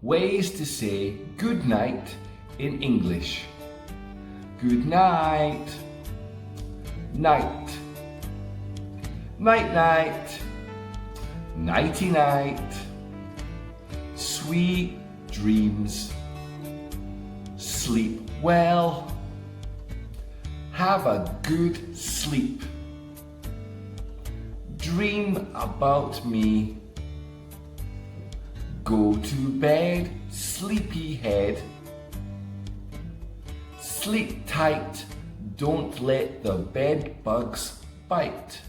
Ways to say good night in English. Good night. Night. Night night. Nighty night. Sweet dreams. Sleep well. Have a good sleep. Dream about me. Go to bed, sleepyhead. Sleep tight, don't let the bed bugs bite.